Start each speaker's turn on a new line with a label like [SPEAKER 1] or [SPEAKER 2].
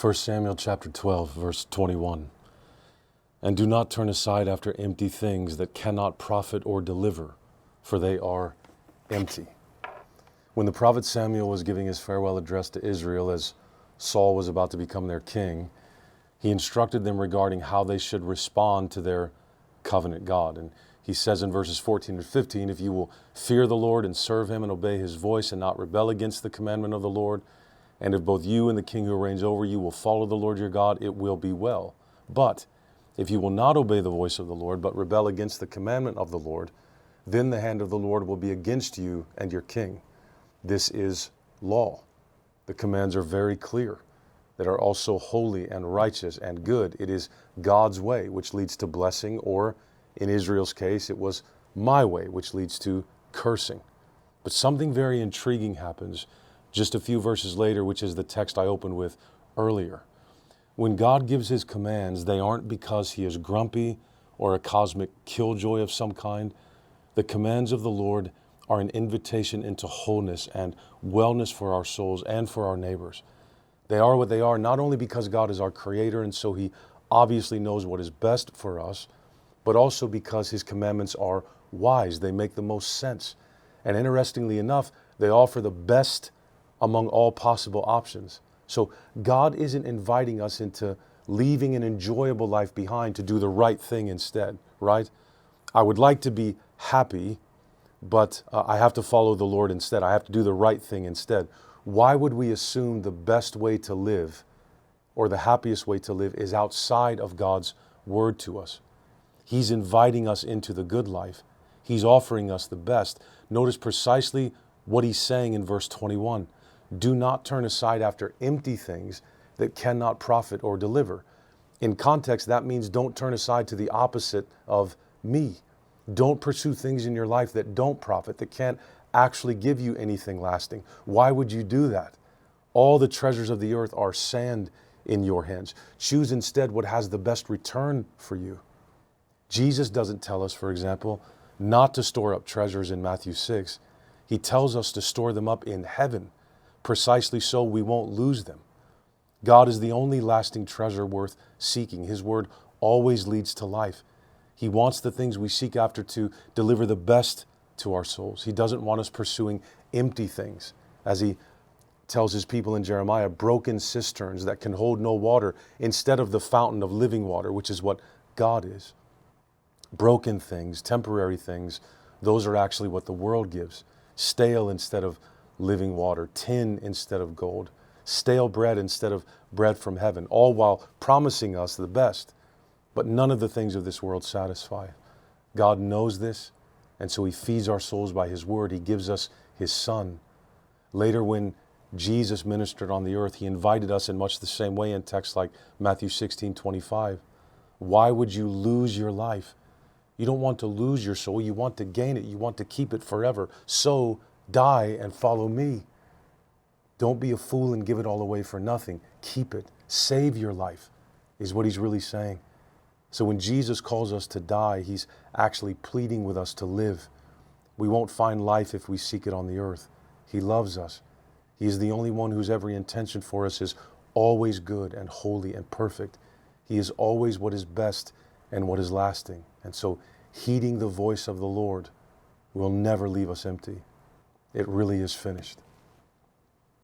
[SPEAKER 1] 1 Samuel chapter 12, verse 21. And do not turn aside after empty things that cannot profit or deliver, for they are empty. When the prophet Samuel was giving his farewell address to Israel as Saul was about to become their king, he instructed them regarding how they should respond to their covenant God. And he says in verses 14 and 15, if you will fear the Lord and serve him and obey his voice and not rebel against the commandment of the Lord, and if both you and the king who reigns over you will follow the Lord your God, it will be well. But if you will not obey the voice of the Lord, but rebel against the commandment of the Lord, then the hand of the Lord will be against you and your king. This is law. The commands are very clear, that are also holy and righteous and good. It is God's way, which leads to blessing, or in Israel's case, it was my way, which leads to cursing. But something very intriguing happens just a few verses later, which is the text I opened with earlier. When God gives his commands, they aren't because he is grumpy or a cosmic killjoy of some kind. The commands of the Lord are an invitation into wholeness and wellness for our souls and for our neighbors. They are what they are not only because God is our creator and so he obviously knows what is best for us, but also because his commandments are wise. They make the most sense. And interestingly enough, they offer the best among all possible options. So God isn't inviting us into leaving an enjoyable life behind to do the right thing instead, right? I would like to be happy, but I have to follow the Lord instead. I have to do the right thing instead. Why would we assume the best way to live or the happiest way to live is outside of God's word to us? He's inviting us into the good life. He's offering us the best. Notice precisely what he's saying in verse 21. Do not turn aside after empty things that cannot profit or deliver. In context, that means don't turn aside to the opposite of me. Don't pursue things in your life that don't profit, that can't actually give you anything lasting. Why would you do that? All the treasures of the earth are sand in your hands. Choose instead what has the best return for you. Jesus doesn't tell us, for example, not to store up treasures in Matthew 6. He tells us to store them up in heaven, precisely so we won't lose them. God is the only lasting treasure worth seeking. His word always leads to life. He wants the things we seek after to deliver the best to our souls. He doesn't want us pursuing empty things, as he tells his people in Jeremiah, broken cisterns that can hold no water instead of the fountain of living water, which is what God is. Broken things, temporary things, those are actually what the world gives. Stale instead of living water, tin instead of gold, stale bread instead of bread from heaven, all while promising us the best. But none of the things of this world satisfy. God knows this, and so he feeds our souls by his word. He gives us his son. Later, when Jesus ministered on the earth, he invited us in much the same way in texts like Matthew 16:25. Why would you lose your life? You don't want to lose your soul. You want to gain it. You want to keep it forever. So die and follow me. Don't be a fool and give it all away for nothing. Keep it. Save your life, is what he's really saying. So when Jesus calls us to die, he's actually pleading with us to live. We won't find life if we seek it on the earth. He loves us. He is the only one whose every intention for us is always good and holy and perfect. He is always what is best and what is lasting. And so heeding the voice of the Lord will never leave us empty. It really is finished.